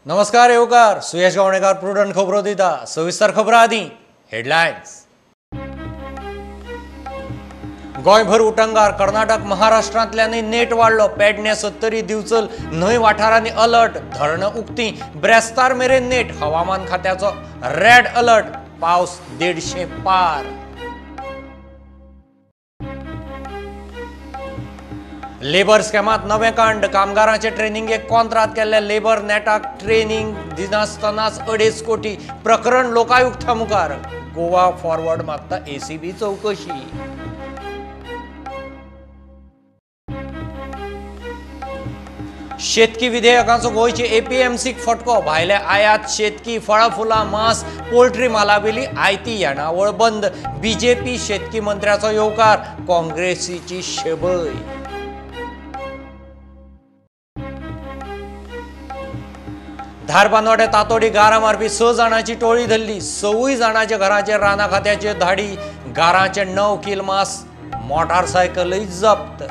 नमस्कार येवकार सुयश गावणेकार प्रुडंट खबरो दिता सविस्तर खबरां आदी हेडलायन्स। गोंयभर उटंगार कर्नाटक महाराष्ट्रांतल्यानय नेट वाडलो पेडणे 70 दिवचल न्हंय वाठारांनी अलर्ट धरणां उक्ती ब्रेस्तार मेरेन नेट हवामान खात्याचो रेड अलर्ट पावस 150 पार। लेबर स्कॅमात नवे कांड कामगारांचे ट्रेनिंगेक कॉन्ट्राक्ट केल्ले लेबर नेटाक ट्रेनिंग दिनासतनाच 2.5 कोटी प्रकरण लोकायुक्ता मुखार गोवा फॉरवर्ड मागता एसीबी चौकशी। शेतकी विधेयकाचो गोंयचे एपीएमसीक फटको भायले आयात शेतकी फळां फुलां मांस पोल्ट्री मालावेली आयती येणावळ बंद बीजेपी शेतकी मंत्र्याचो येवकार काँग्रेसीची शेबय। धारबांदोडे तातोडी गारा मारपी 6 जाणांची टोळी धरली 6 जाणांच्या घरांचेर राना खात्याचे धाडी गारांचे 9 किल मास मोटारसायकलय जप्त।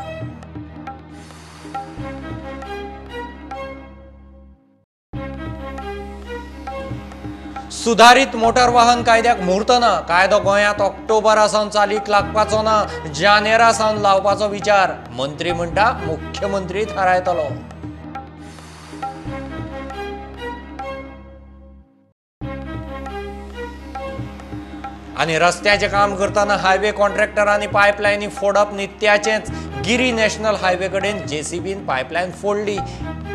सुधारित मोटार वाहन कायद्याक म्हूर्त ना कायदो गोंयांत ऑक्टोबरासावन चालीक लागपाचो ना जानेरासावन लावपाचो विचार मंत्री म्हणटा मुख्यमंत्री थारायतलो। आनी रस्त्याचे काम करताना हायवे कॉन्ट्रॅक्टरांनी पायपलायनी फोडप नित्याचेच गिरी नॅशनल हायवे कडेन जेसीबीन पायपलायन फोडली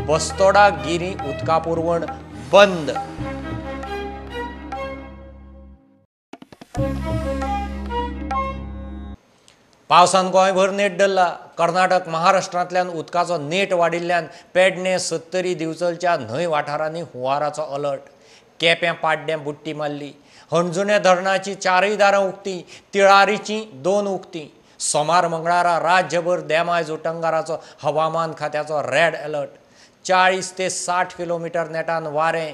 बस्तोडा गिरी उदका पुरवण बंद। पावसान गोंयभर नेट धरला कर्नाटक महाराष्ट्रांतल्यान उदकाचो नेट वाडिल्ल्यान पेडणे 70 दिवचलच्या न्हंय वाठारांनी हुंवाराचो अलर्ट केप्यां पाड्ड्यां बुट्टी मारली हणजुणे धरणाची 4 दारां उक्ती तिळारीची 2 उक्ती सोमार मंगळारा राज्यभर देमायज उटंगाराचो हवामान खात्याचो रेड अलर्ट 40 ते 60 किलोमीटर नेटान वारें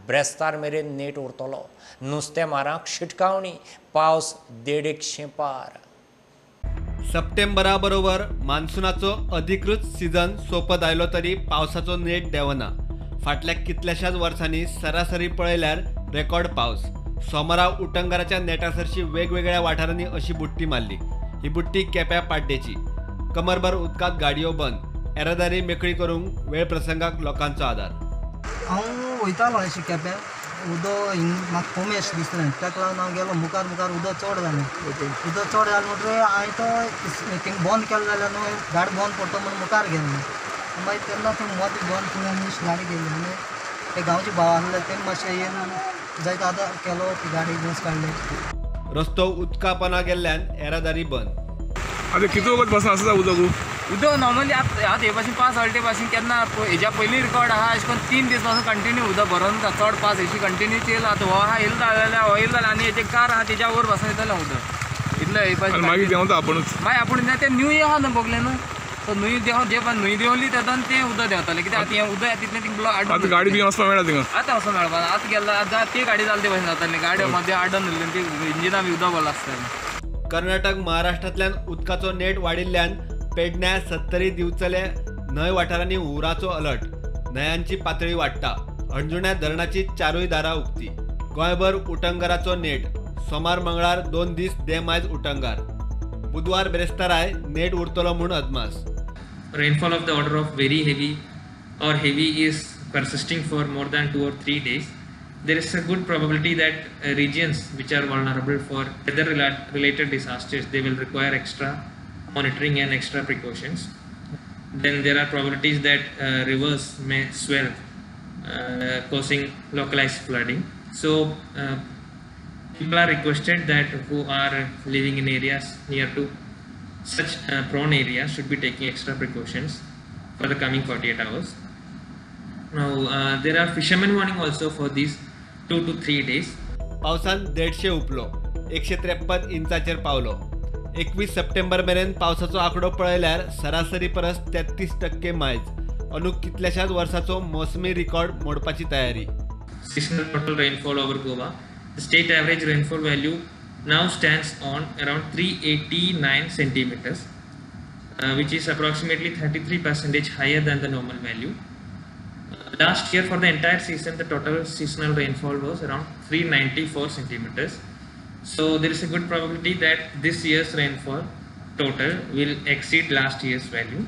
ब्रेस्तार मेरेन नेट उरतलो नुस्तेमारांक शिटकावणी पावस 150 पार। सप्टेंबरा बरोबर मान्सूनाचो अधिकृत सीझन सोंपत आयलो तरी पावसाचो नेट देवना। फाटल्या कितल्याशाच वर्सांनी सरासरी पळयल्यार रेकॉर्ड पावस सोमारा उटंगाराच्या नेटासरशी वेगवेगळ्या वाठारांनी अशी बुट्टी मारली। ही बुट्टी केप्या पाड्डेची कमरभर उदकांत गाडयो बंद येरादारी मेकळी करूंक वेळ प्रसंगाक लोकांचो आदार। हांव वयतालो अशें केप्यां उदक म्हाका कमी अशें दिसलें ताका लागून हांव गेलो मुखार उदक चड जालें उदक चड जालें म्हणटकीर हांवें तो थिंग बंद केलो जाल्यार न्हू गाडी बंद पडटा म्हणून मुखार गेलो मागीर तेन्ना थंय मदें बंद करून आमी गाडी गेली आनी ते गांवचे भाव आसले तेमी मातशें येवन जायतो आदार केलो ती गाडी बस काडली। रस्तो उदकापना गेल्ल्यान येरादारी बंद। आतां कितलो वगत पासून आसा उदक नॉर्मली आतां हे भाशेन 5 हॉल्टे पासून केन्ना हेज्या पयलीं रिकॉर्ड आहा अशें करून 3 दीस पासून कंटिन्यू उदक भरोन चड पास हेची कंटिन्यू चेल आतां हो आहा येयलो जाल्यार हो येयलो जाल्यार आनी हेजे कार आहा तेज्या वयर पासून येतलें उदक इतलें हे पासून मागीर देंवता आपुणूच मागीर आपूण ते न्यूय आहा न्हू बोगले न्हू तो न्हंय न्हंय देंवली तेदोन तें उदक देंवतालें कित्याक आतां हें उदक तितलें थिंग ब्लॉक आतां गाडी बी वचपाक मेळटा थिंगा आतां वचून मेळपा आतां गेला आतां ती गाडी जाली ते भाशेन जाताली गाडी मदें आडून उरली ती इंजिना बी उदक भरला आसतालें। कर्नाटक महाराष्ट्रांतल्यान उदकाचो नेट वाडिल्ल्यान पेडण्या 70 दिवचले न्हंय वाठारांनी हुंवाराचो अलर्ट न्हंयांची पातळी वाडटा हणजुण्या धरणाची 4 दारां उक्ती गोंयभर उटंगाराचो नेट सोमार मंगळार 2 दीस देमायज उटंगार बुधवार ब्रेस्ताराय नेट उरतलो म्हूण अदमास। Rainfall of the order of very heavy or heavy is persisting for more than 2 or 3 days. There is a good probability that regions which are vulnerable for weather related disasters they will require extra monitoring and extra precautions. Then there are probabilities that rivers may swell causing localized flooding. So people are requested that who are living in areas near to such prone areas should be taking extra precautions for the coming 48 hours. Now there are fishermen warning also for these 2 to 3 days. पावसान 150 उपलो 153 इंचाचेर पावलो। 21 September मेरेन पावसाचो आंकडो पळयल्यार सरासरी परस 33% मायज अनूक कितल्याशाच वर्साचो मोसमी रिकॉर्ड मोडपाची तयारी। Seasonal total rainfall over Goa. The state average rainfall value now stands on around 389 centimeters, which is approximately 33% higher than the normal value. Last year for the entire season, the total seasonal rainfall was around 394 centimeters. So there is a good probability that this year's rainfall total will exceed last year's value.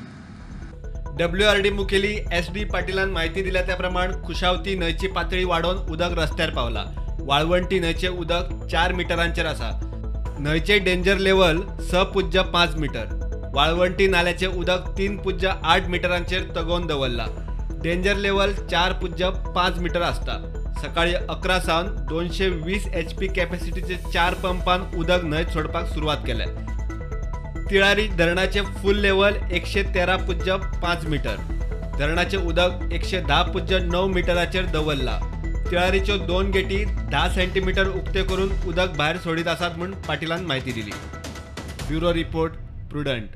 WRD मुखेली SD पाटीलान माहिती दिल्या त्याप्रमाणे खुशावती न्हंयची पातळी वाढून उदक रस्त्यार पावला. वाळवंटी न्हंयचे उदक 4 मिटरांचेर आसा. न्हंयचे डेंजर लेवल 6.5 मीटर. वाळवंटी नाल्याचे उदक 3.8 मीटरांचेर तगोवन दवरला. डेंजर लेवल 4.5 मीटर आसता. सकाळी 11 सावन 220 HP कॅपॅसिटीचे 4 पंपान उदक न्हंयत सोडपाक सुरवात केल्या. तिळारी धरणाचे फुल लेवल 113.5 मीटर. धरणाचे उदक 110.9 मीटराचेर दवरला. तिळारीच्यो 2 गेटी 10 सेंटीमीटर उक्ते करून उदक भायर सोडीत आसात म्हूण पाटीलान माहिती दिली. Bureau report prudent.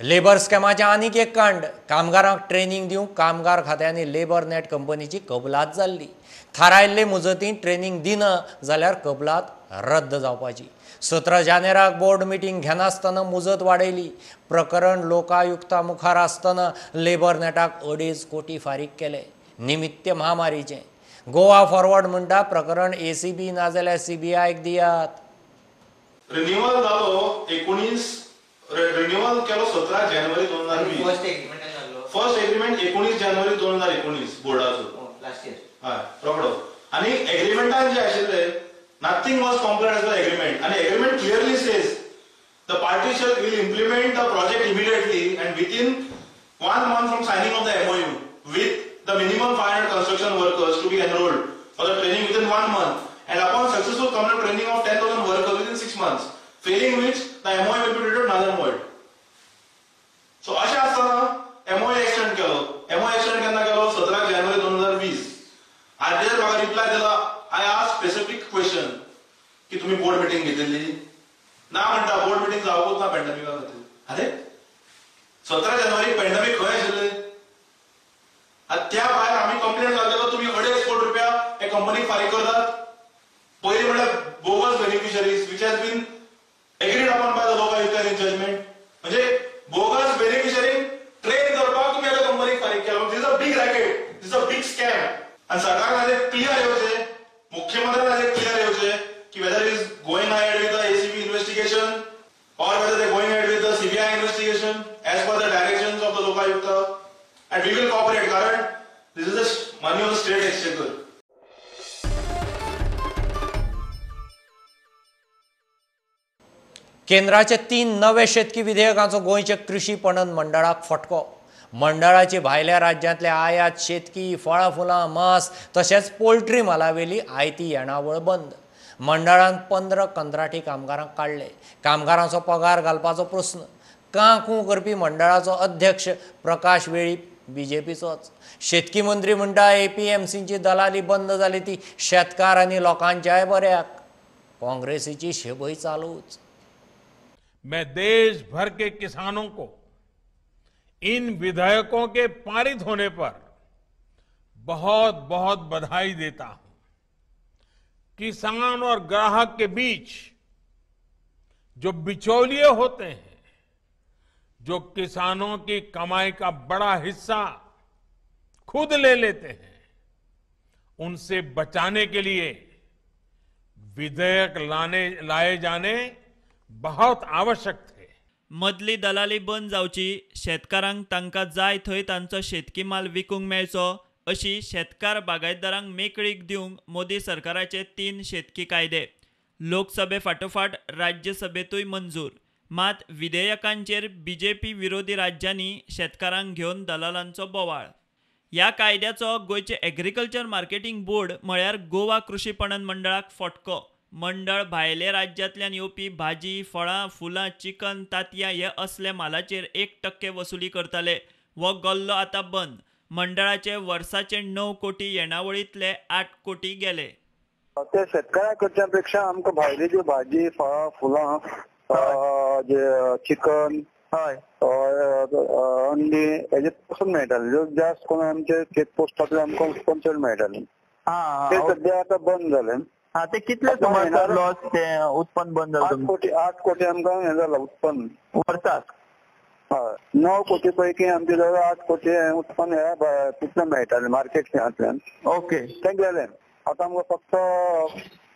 लेबर स्कॅमाचे आनीक एक कांड. कामगारांक ट्रेनिंग दिवंक कामगार खात्यांनी लेबर नेट कंपनीची कबलात जाल्ली. थारायल्ले मुजतीन ट्रेनिंग दिना जाल्यार कबलात रद्द जावपाची. 17 जानेराक बोर्ड मिटींग घेनासतना मुजत वाडयली. प्रकरण लोकायुक्ता मुखार आसतना लेबर नेटाक 2.5 कोटी फारीक केले. निमित्य महामारीचे. गोवा फॉरवर्ड म्हणटा प्रकरण ACB नाजाल्यार CBIक दियात. रिन्युअल जालो 19 रिन्युअल केलो 17 जानेवारी 2020. फर्स्ट एग्रीमेंट 19 जानेवारी 2019 बोर्डाचो लास्ट इयर. हय रोखडो. आनी एग्रीमेंटान जे आशिल्ले nothing was complied as the agreement, and the agreement clearly says the parties will implement the project immediately and within 1 month from signing of the MOU with the minimum 500 construction workers to be enrolled for the training within 1 month, and upon successful complete training of 10,000 workers within 6 months, failing which the MOU will be treated null and void. So अशें आसतना MOU extend केलो. MOU extend केन्ना केलो 17 जानेवारी 2020. आदेर म्हाका reply दिला. I asked specific question की तुम्ही board meeting घेतली ना म्हणटा बोर्ड मीटिंग जावूच ना पॅन्डेमिका खातीर. अरे 17 जानेवारी पॅन्डेमिक खंय आशिल्ले. त्या भायर आमी कंप्लेंट घातलो तुम्ही 2.5 कोटी रुपया हे कंपनीक फारीक करतात. पयली म्हणल्यार bogus beneficiaries which has been agreed upon by the Lokayukta in judgement. म्हणजे बोगस बेनिफिशरी ट्रेन करपाक तुम्ही एका कंपनीक फारीक केलो. This is a big racket. This is a big scam. आणि सरकारान क्लियर येवचे मुख्यमंत्र्यान क्लियर येवचे की whether it is going ahead with the ACB investigation or whether they are going ahead with the CBI investigation as per the directions of the Lokayukta, and we will cooperate कारण this is the money of the state exchequer. केंद्राचे 3 नवे शेतकी विधेयकांचो गोंयचे कृषी पणन मंडळाक फटको. मंडळाची भायल्या राज्यांतले आयात शेतकी फळां फुलां मांस तशेंच पोल्ट्री मालावेली आयती येणावळ बंद. मंडळान 15 कंत्राटी कामगारांक काडले. कामगारांचो पगार घालपाचो प्रस्न. कांकू करपी मंडळाचो अध्यक्ष प्रकाश वेळीप BJPचोच. शेतकी मंत्री म्हणटा APMCची दलाली बंद जाली ती शेतकार आनी लोकांच्याय बऱ्याक. काँग्रेसीची शेबय चालूच. मैं देश भर के किसानों को इन विधेयकों के पारित होने पर बहुत बहुत बधाई देता हूं. किसान और ग्राहक के बीच जो बिचौलिए होते हैं, जो किसानों की कमाई का बड़ा हिस्सा खुद ले लेते हैं, उनसे बचाने के लिए विधेयक लाए जाने बहुत आवश्यक थे. मदली दलाली बंद जावची. शेतकारांक तांकां जाय थंय तांचो शेतकी माल विकूंक मेळचो अशी शेतकार बागायतदारांक मेकळीक दिवंक मोदी सरकाराचे 3 शेतकी कायदे लोकसभे फाटोफाट राज्यसभेतूय मंजूर. मात विधेयकांचेर BJP विरोधी राज्यांनी शेतकारांक घेवन दलालांचो बोवाळ. ह्या कायद्याचो गोंयचे एग्रीकल्चर मार्केटिंग बोर्ड म्हळ्यार गोवा कृषी पणन मंडळाक फटको. मंडळ भायले राज्यांतल्यान येवपी भाजी फळां फुलां चिकन तांतयां हे असले मालाचेर 1% वसुली करताले. हो गल्लो आतां बंद. मंडळाचे वर्साचे 9 कोटी येणावळींतले 8 कोटी गेले. ते शेतकऱ्या कडच्या पेक्षा आमकां भायली जी भाजी फळां फुलां जे चिकन अंडी हेजे पासून मेळटाले. जास्त करून आमचे चेक पोस्टांतले आमकां उत्पन्न चड मेळटालें. ते सध्या आतां बंद जालें. ते कितले सुमार लॉस ते उत्पन्न बंद जालें. 8 कोटी आमकां हे जालां उत्पन्न वर्साक. हय 9 कोटी पैकी आमचे जवळ 8 कोटी उत्पन्न ह्या तितलें मेळटालें मार्केट शेअरांतल्यान. ओके. तें गेलें. आता आमकां फक्त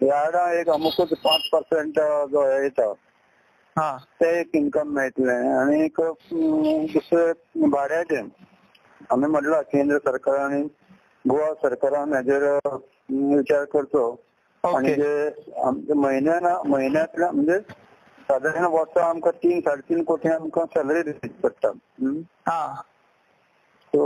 यार्डां एक अमुकूच 5% जो येता हा. ते एक इन्कम मेळटलें आनी दुसरें भाड्याचें आमी म्हटलां केंद्र सरकार आनी गोवा सरकारान हेजेर विचार करचो आनी जे आमचे म्हयन्यांतल्यान म्हणजे सादारण वर्सा आमकां 3-3.5 कोटी आमकां सॅलरी दिवची पडटा. So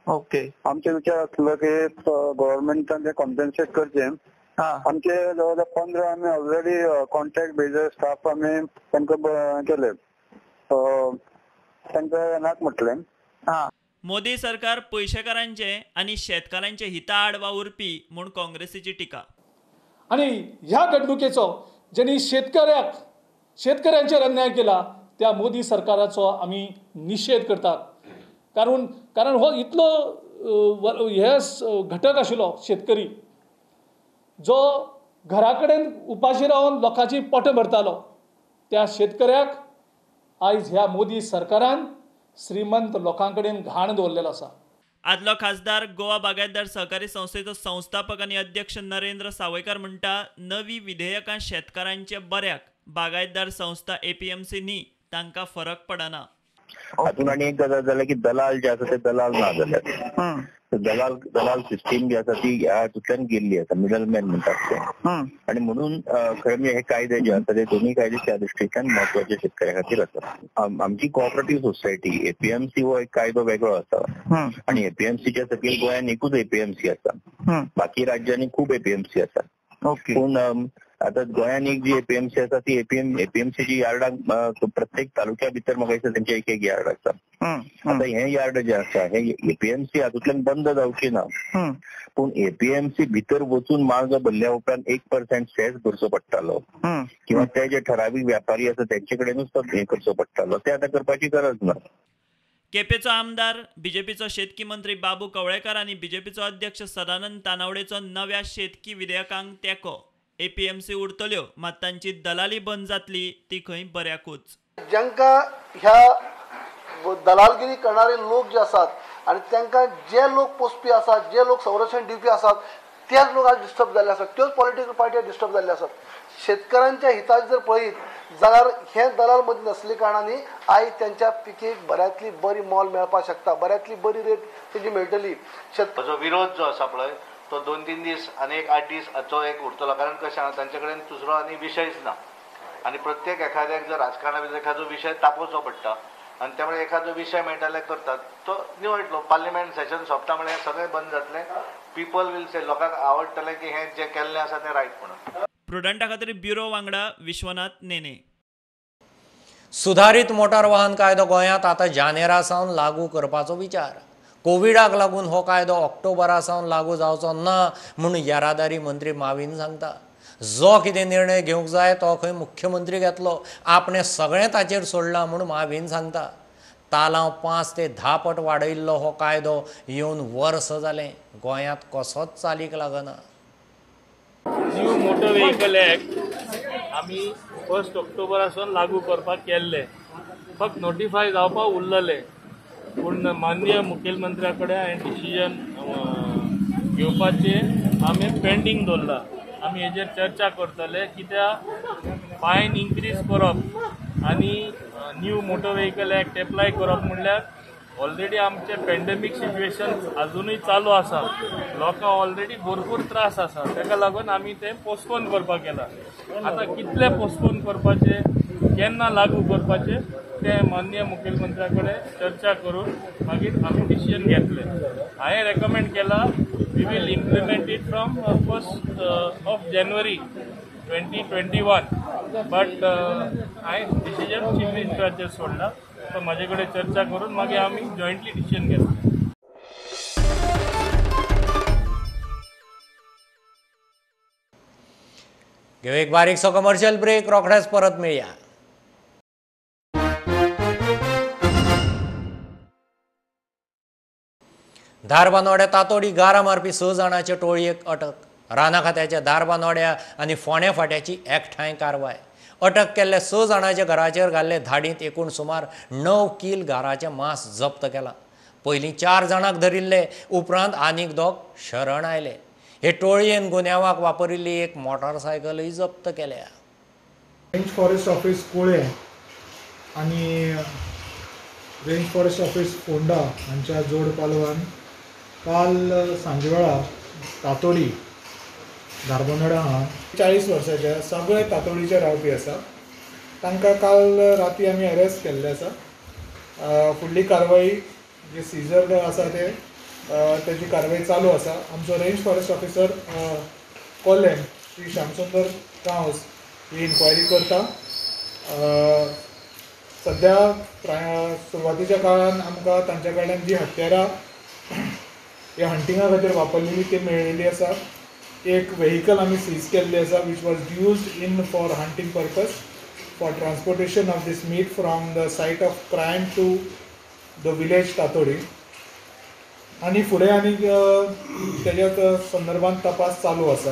okay. आमचे विचार आसलो की गव्हर्नमेंटान ते कॉम्पेन्सेट करचें. आमचे जवळ 15 आमी ऑलरेडी कॉन्ट्रॅक्ट बेजर स्टाफ आमी तांकां केले तांकां नाक म्हटलें. मोदी सरकार पयशेकारांचे आणि शेतकारांचे हिता आड वावुरपी म्हूण काँग्रेसीची टिका. आणि ह्या घडणुकेचो ज्यांनी शेतकऱ्यांचेर अन्याय केला त्या मोदी सरकाराचो आमी निषेध करतात. कारण हो इतलो हे घटक आशिल्लो शेतकरी जो घरा कडेन उपाशी रावन लोकांची पोटां भरतालो त्या शेतकऱ्याक आयज ह्या मोदी सरकारान श्रीमंत लोकां कडेन घाण दवरलेलो आसा. आदलो खासदार गोवा बागायतदार सहकारी संस्थेचो संस्थापक आणि अध्यक्ष नरेंद्र सावयकार म्हणटा नवी विधेयकां शेतकारांचे बऱ्याक बागायतदार संस्था APMC न्ही तांकां फरक पडना. हातून आनी एक गजाल जाल्यार की दलाल जे आसा ते दलाल ना जाल्यात. दलाल सिस्टीम जी आसा ती ह्या हातूंतल्यान गेल्ली आसा मिडलमॅन म्हणटात ते. आणि म्हणून खरें म्हणजे हे कायदे जे आसा ते दोन्ही कायदे त्या दृश्टीच्यान महत्वाचे शेतकऱ्या खातीर आसा. आमची कोऑपरेटिव्ह सोसायटी APMC हो एक कायदो वेगळो आसा आणि APMCच्या सकयल गोंयान एकूच APMC आसा. बाकी राज्यांनी खूब APMC आसा. पूण आता गोंयान एक जी APMC आसा ती APMC जी यार्डां प्रत्येक तालुक्या भितर म्हाका दिसता तेंचे एक यार्ड आसा. आता हे यार्ड जे आसा हे APMC हातूंतल्यान बंद जावची ना. पूण APMC भितर वचून माल भरल्या उपरांत 1% सेस भरचो पडटालो किंवा ते जे ठरावीक व्यापारी आसा तेंचे कडेनूच तो हे करचो पडटालो. ते आता करपाची गरज ना. केपेचो आमदार बीजेपीचो शेतकी मंत्री बाबू कवळेकर आणि बीजेपीचो अध्यक्ष सदानंद तानावडेचो नव्या शेतकी विधेयकांक तेंको. APMC उरतल्यो मात तांची दलाली बंद जातली ती खंय बऱ्याकूच. जांकां ह्या दलालगिरी करणारे लोक जे आसात आणि तांकां जे लोक पोसपी आसात जे लोक संरक्षण दिवपी आसात तेच लोक आज डिस्टर्ब जाल्ले आसात. त्योच पॉलिटिकल पार्टी डिस्टर्ब जाल्ले आसात. शेतकऱ्यांच्या हिताचे जर पळयत जाल्यार हे दलाल मदीं नासले कारणांनी आयज त्यांच्या पिकेक बऱ्यांतली बरी मोल मेळपाक शकता. बऱ्यांतली बरी रेट तेजी मेळटली. जो विरोध जो आसा पळय तो 2-3 दीस आनी एक 8 दीस हाचो एक उरतलो. कारण कशें आसा तांचे कडेन दुसरो आनी विशयच ना आनी प्रत्येक एखाद्याक जर राजकारणा भितर एखादो विशय तापोवचो पडटा आनी त्यामुळे एखादो विशय मेळटाले करतात तो निवडलो. पार्लिमेंट सेशन सोंपता म्हळ्यार सगळें बंद जातलें. पीपल वील से लोकांक आवडटलें की हें जें केल्लें आसा तें रायट म्हणून. प्रुडंटा खातीर ब्युरो वांगडा विश्वनाथ नेने. सुधारित मोटार वाहन कायदो गोंयांत आतां जानेरा सावन लागू करपाचो विचार. कोविडाक लागून हो कायदो ऑक्टोबरा सावन लागू जावचो ना म्हूण येरादारी मंत्री माविन सांगता. जो कितें निर्णय घेवंक जाय तो खंय मुख्यमंत्री घेतलो. आपणें सगळें ताचेर सोडलां म्हूण माविन सांगता. तालांव 5 ते 10 पट वाडयल्लो हो कायदो येवन वर्स जालें गोंयांत कसोच चालीक लागना. न्यू मोटर व्हेकल एक्ट आमी 1 ऑक्टोबरासून लागू करपाक केल्ले. फक्त नोटिफाय जावपाक उरलेले. पूण माननीय मुखेलमंत्र्या कडेन हांवें डिसिजन घेवपाचें आमी पेंडींग दवरला. आमी हेजेर चर्चा करतले कित्याक फायन इन्क्रीज करप आनी new motor vehicle act apply करप म्हणल्यार ऑलरेडी आमचे पॅन्डेमीक सिच्युएशन अजूनय चालू आसा. लोकांक ऑलरेडी भरपूर त्रास आसा. ताका लागून आमी तें पोस्टपोन करपाक केलां. आतां कितले पोस्टपोन करपाचे केन्ना लागू करपाचे ते माननीय मुखेलमंत्र्या कडेन चर्चा करून मागीर आमी डिसिजन घेतले. हांवें रेकमेंड केला we will implement it from 1 जानेवारी 2021 बट हांवें डिसिजन चीफ मिनिस्टराचेर सोडला. तर माझे कडेन चर्चा करून मागीर आमी जॉयंटली डिसिजन घेतले. घेऊ एक बारीकसो कमर्शियल ब्रेक. रोखडेच परत मेळया. धारबांदोड्या तातोडी गारा मारपी 6 जाणांचे टोळयेक अटक. राना खात्याच्या धारबांदोड्या आनी फोंड्या फाट्याची एकठांय कारवाय. अटक केल्ल्या 6 जाणांच्या घराचेर घाल्ले धाडीत एकूण सुमार 9 किल गाराचें मांस जप्त केलां. पयलीं 4 जाणांक धरिल्ले, उपरांत आनीक 2 शरण आयले. हे टोळयेन गुन्यांवाक वापरिल्ली एक मोटारसायकलय जप्त केल्या. रेंज फॉरेस्ट ऑफिस कुळे आणि रेंज फॉरेस्ट ऑफिस फोंडा हांच्या जोड पालवान काल सांजवेळा तातोडी धारबोनडा हांगा 40 वर्साचे सगळे तातोडीचे रावपी आसा. तांकां काल राती आमी अरेस्ट केल्ले आसा. फुडली कारवाई जे सीजर आसा ते तेजी कारवाई चालू आसा. आमचो range forest officer Kolhe Shri Shyamsundar Gawas ही इन्क्वायरी करता. सध्या सुरवातीच्या काळान आमकां तांच्या कडल्यान जी हत्यारां ह्या हंटिंगा खातीर वापरलेली ती मेळिल्ली आसा. एक व्हेहिकल आमी सीज केल्ली आसा which was used in for hunting purpose for transportation of this meat from the site of crime to the village Tatodi. आनी फुडें आनी तेज्या संदर्भांत तपास चालू आसा.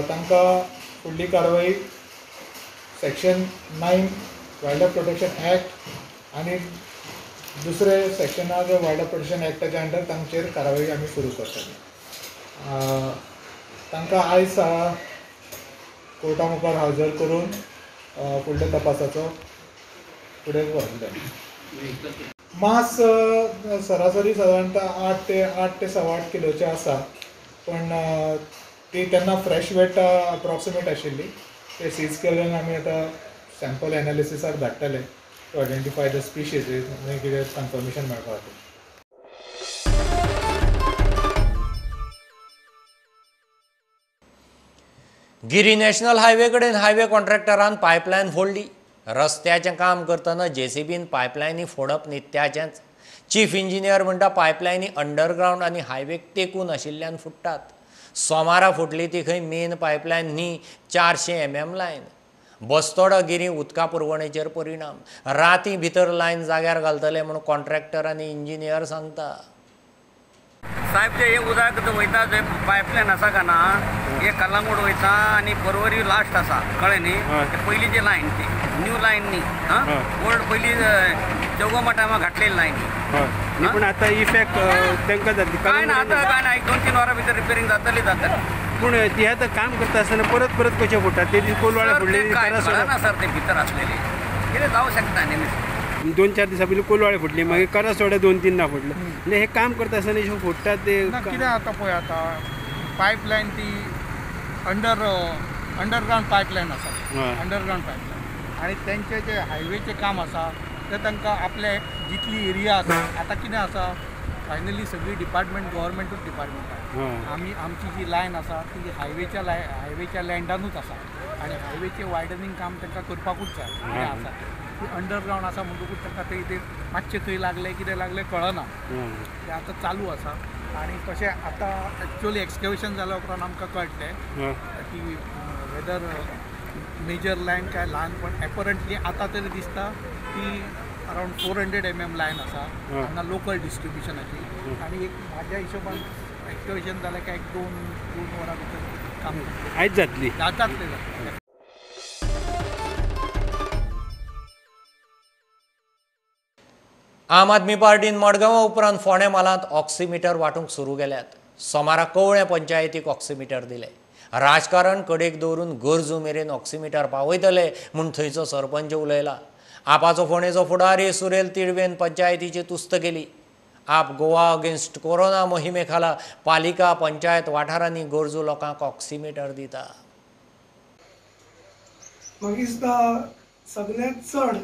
तांकां फुडली कारवाई section 9 wild life protection act आनी दुसरे सेक्शनाक वायल्ड लायफ प्रोटेक्शन एक्टाच्या अंडर तांचेर कारवाई आमी सुरू करतली. तांकां आयज कोर्टा मुखार हजर करून फुडल्या तपासाचो फुडें व्हरतले. मांस सरासरी सादारणता 8 ते 8.8 किलोचे आसा. पण ती तेन्ना फ्रेश वेट अप्रॉक्सिमेट आशिल्ली. ते सीज केल्ल्यान आमी आतां सॅम्पल एनालिसिसाक धाडटले टू आयडेंटिफाय द स्पिशीज आनी कितें कन्फर्मेशन मेळपा खातीर. गिरी नॅशनल हायवे कडेन हायवे कॉन्ट्रॅक्टरान पायपलायन फोडली. रस्त्याचें काम करतना जेसीबीन पायपलायनी फोडप नित्याचेंच. चीफ इंजिनियर म्हणटा पायपलायनी अंडरग्रावंड आनी हायवेक तेंकून आशिल्ल्यान फुट्टात. सोमारा फुटली ती खंय मेन पायपलायन न्ही, 400 mm लायन. बस्तोडा गिरी उदका पुरवणेचेर परिणाम. राती भितर लायन जाग्यार घालतले म्हूण कॉन्ट्रॅक्टर आनी इंजिनियर सांगता. साहेब ते हे उदक वयता जे पायपलायन आसा का ना हे कलांगूट वयता आनी परवरी लास्ट आसा कळ्ळें न्ही. पयलींची लायन ती न्यू लायन न्ही. ओल्ड पयलीं चौगोमा टायमार घातलेली लायन न्ही. पूण आतां इफेक्ट तांकां जातली काय ना आतां काय ना 1-2-3 वरां भितर रिपेरिंग जातली. पूण ती आतां काम करता आसतना परत परत कशें फुटतात ते कोलवाळे फुडले ना सर ते भितर आसलेली कितें जावं शकता न्ही. 2-4 दिसां पयलीं कोलवाळे फुटली मागीर करसवाडे 2-3 ना फुटले. म्हणजे हे काम करता आसतना जे फुटतात ते कितें आतां पळय आतां पायपलायन ती अंडरग्रावंड पायपलायन आसा. अंडरग्रावंड पायपलायन आनी तेंचे जे हायवेचें काम आसा ते तांकां आपले जितली एरिया आसा आतां कितें आसा फायनली सगळी डिपार्टमेंट गव्हर्मेंटूच डिपार्टमेंट आसा. आमची जी लायन आसा ती हायवेच्या लँडानूच आसा आनी हायवेचें वायडनींग काम तांकां करपाकूच जाय आसा. ती अंडरग्रावंड आसा म्हणटकूच तांकां ते मातशें खंय लागलें कितें लागलें कळना. तें आतां चालू आसा आनी तशें आतां एक्चुअली एक्सकॅवेशन जाल्या उपरांत आमकां कळटलें की वेदर मेजर लायन काय ल्हान. पण एपरंटली आतां तरी दिसता की अरावंड 400 mm लायन आसा हांगा लोकल डिस्ट्रिब्युशनाची. आनी एक म्हाज्या हिशोबान एक्सकॅवेशन जालें काय 2 वरां भितर काम आयज जातली जातले. आम आदमी पार्टीन मडगांवा उपरांत फोंड्या मालांत ऑक्सिमीटर वांटूंक सुरू केल्यात. सोमारा कवळ्या पंचायतीक ऑक्सिमीटर दिले. राजकारण कडेक दवरून गरजू मेरेन ऑक्सिमीटर पावयतले म्हूण थंयचो सरपंच उलयला. आपाचो फोंडेचो फुडारी सुरेल तिडवेन पंचायतीची तुस्त केली. आप गोवा अगेन्स्ट कोरोना मोहिमे खाला पालिका पंचायत वाठारांनी गरजू लोकांक ऑक्सिमीटर दिता. म्हाका दिसता सगळ्यांत चड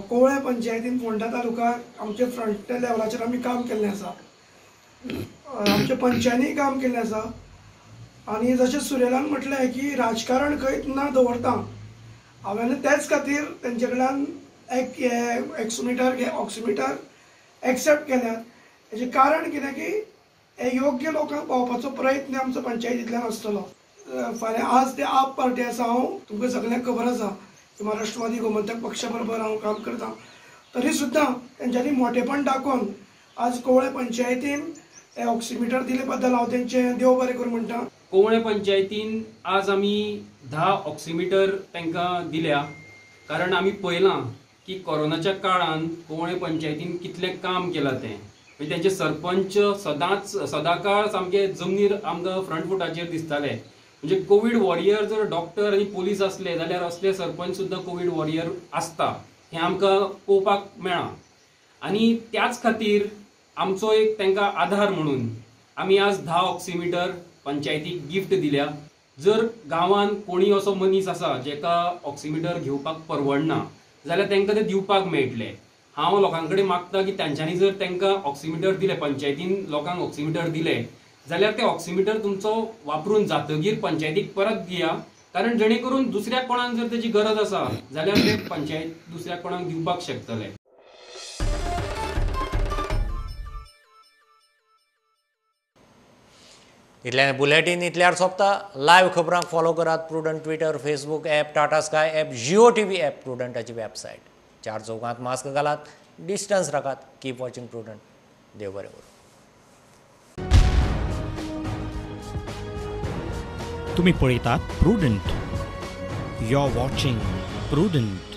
कोवळ्या पंचायतीन फोंडा तालुकाक आमचे फ्रंट लेवलाचेर आमी काम केल्लें आसा. आमच्या पंचायतींय काम केल्लें आसा. आनी जशें सुरेलान म्हटलें की राजकारण खंय ना दवरता हांवें तेच खातीर तेंचे कडल्यान ऑक्सिमीटर एक्सेप्ट केल्यात. हेजें कारण कितें की हे योग्य लोकांक पावपाचो प्रयत्न आमचो पंचायतींतल्यान आसतलो. फाल्यां आज ते आप पार्टी आसा. हांव तुमकां सगळ्यांक खबर आसा किंवा राष्ट्रवादी गोमंतक पक्षा बरोबर हांव काम करतां. तरी सुद्दां तेंच्यांनी मोठेपण दाखोवन आज कोवळे पंचायतीन हे ऑक्सिमीटर दिले बद्दल हांव तेंचें देव बरें करूं म्हणटा. कोवळे पंचायतीन आज आमी 10 ऑक्सिमीटर तांकां दिल्या, कारण आमी पळयलां की कोरोनाच्या काळान कोवळे पंचायतीन कितलें काम केलां तें. म्हणजे तेंचे सरपंच सदांकाळ सामके जमनीर आमकां फ्रंट फुटाचेर दिसताले. म्हणजे कोवीड वॉरियर जर डॉक्टर आनी पुलीस असले जाल्यार असले सरपंच सुद्दां कोवीड वॉरियर आसता हें आमकां पळोवपाक मेळ्ळां. आनी त्याच खातीर आमचो एक तांकां आधार म्हणून आमी आज 10 ऑक्सिमीटर पंचायतीक गिफ्ट दिल्या. जर गांवांत कोणी असो मनीस आसा जेका ऑक्सिमीटर घेवपाक परवडना जाल्यार तांकां ते दिवपाक मेळटले. हांव लोकां कडेन मागता की तांच्यांनी जर तांकां ऑक्सिमीटर दिले, पंचायतीन लोकांक ऑक्सिमीटर दिले जाल्यार ते ऑक्सिमीटर तुमचो वापरून जातकीर पंचायतीक परत दिया, कारण जेणे करून दुसऱ्या कोणाक जर तेची गरज आसा जाल्यार ते पंचायत दुसऱ्या कोणाक दिवपाक शकतले. इतल्यान बुलेटीन इतल्यार सोंपता. लायव्ह खबरांक फॉलो करात Prudent Twitter, Facebook app, Tata Sky app, Jio TV app, प्रुडंटाची वेबसायट. 4 चौकांत मास्क घालात, डिस्टन्स राखात. Keep watching Prudent. देव बरें करूं. तुम्ही पळयतात Prudent. You are watching prudent.